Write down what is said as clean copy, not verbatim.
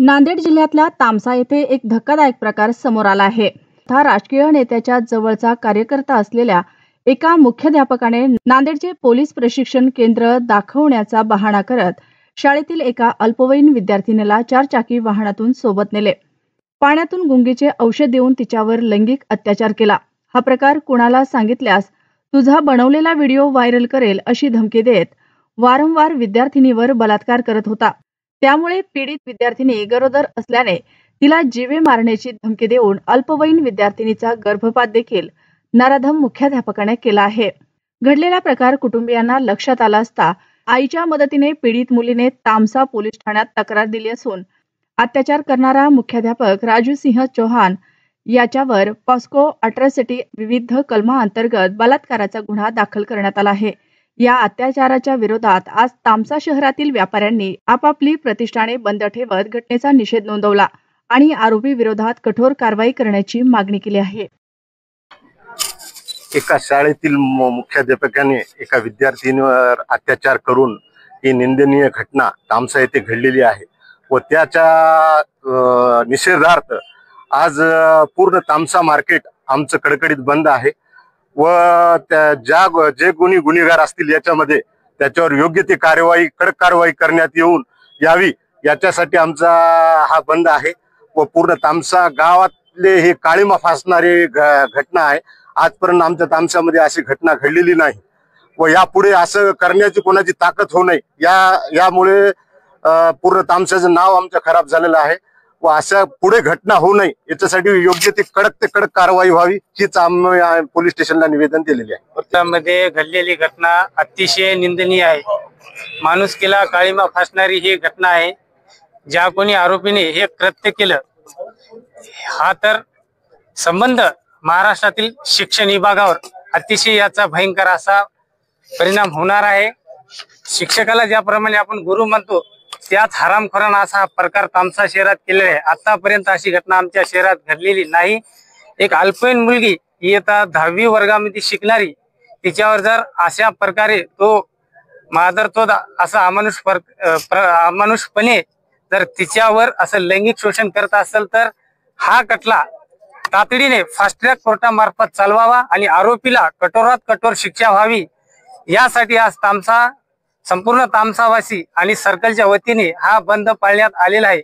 नांदेड जिल्ह्यातल्या तामसा येथे एक धक्कादायक प्रकार समोर आला आहे। हा राजकीय नेत्याच्या जवळचा कार्यकर्ता असलेल्या एका मुख्याध्यापकाने नांदेडचे पोलीस प्रशिक्षण केंद्र दाखवण्याचा बहाणा करत शाळेतील एका अल्पवयीन विद्यार्थिनीला चारचाकी वाहनातून सोबत नेले। पाण्यातून गुंगीचे औषध देऊन तिच्यावर लैंगिक अत्याचार केला। हा प्रकार कुणाला सांगितल्यास तुझा बनवलेला व्हिडिओ व्हायरल करेल अशी धमकी देत वारंवार विद्यार्थिनीवर बलात्कार करत होता। त्यामुळे पीडित विद्यार्थिनी गरोदर असल्याने तिला जीवे मारण्याची धमकी देऊन अल्पवयीन विद्यार्थिनीचा गर्भपात देखील नराधम मुख्याध्यापकाने केला आहे। घडलेला प्रकार कुटुंबियांना लक्षात आला असता आईच्या मदतीने पीडित मुलीने तामसा पोलीस ठाण्यात तक्रार दिली असून अत्याचार करणारा मुख्याध्यापक राजू सिंह चौहान याच्यावर पॉस्को अट्रॉसिटी विविध कलमांतर्गत बलात्काराचा गुन्हा दाखल करण्यात आला आहे। या अत्याचाराच्या विरोधात आज तामसा शहरातील व्यापाऱ्यांनी आपापली प्रतिष्ठाने बंद ठेवत घटनेचा निषेध नोंदवला आणि आरोपी विरोधात कठोर कारवाई करण्याची मागणी केली आहे। एका शाळेतील मुख्याध्यापकाने एका विद्यार्थिनीवर अत्याचार करून ही निंदनीय घटना तामसा येथे घडलेली आहे व त्याच्या निषेधार्थ आज पूर्ण तामसा मार्केट आमचं कडकडीत बंद आहे व जे गुन्हेगार असतील याच्यामध्ये त्याच्यावर योग्य ती कडक कारवाई करण्यात यावी याच्यासाठी आमचा हा बंद आहे व पूर्ण तामसा गावातले हे काळीमा फासणारी घटना आहे। आजपर्यंत आमच्या तामसामध्ये अशी घटना घडलेली नाही व यापुढे असं करण्याची कोणाची ताकद होऊ नये यामुळे पूर्ण तामसाचं नाव आमचं खराब झालेलं आहे व अशा पुढे घटना होऊ नये याच्यासाठी योग्य ती कडक कारवाई व्हावी हीच आम्ही पोलीस स्टेशनला निवेदन दिलेले आहे। त्यामध्ये घडलेली घटना अतिशय निंदनीय आहे। माणुसकीला काळीमा फासणारी ही घटना आहे। ज्या कोणी आरोपीने हे कृत्य केलं हा तर संबंध महाराष्ट्रातील शिक्षण विभागावर अतिशय याचा भयंकर असा परिणाम होणार आहे। शिक्षकाला ज्याप्रमाणे आपण गुरु म्हणतो त्यात हरामखोरांना असा प्रकार तामसा शहरात केलेला आहे। आतापर्यंत अशी घटना आमच्या शहरात घडलेली नाही। एक अल्पवयीन मुलगी इयत्ता 10वी वर्गामध्ये शिकणारी तिच्यावर जर अशा प्रकारे तो मादरतो असा अमानुषपणे जर तिच्यावर असं लैंगिक शोषण करत असेल तर हा खटला तातडीने फास्ट ट्रॅक कोर्टामार्फत चालवावा आणि आरोपीला कठोरात कठोर शिक्षा व्हावी यासाठी आज संपूर्ण तामसावासी आणि सर्कलच्या वतीने हा बंद पाळण्यात आलेला आहे।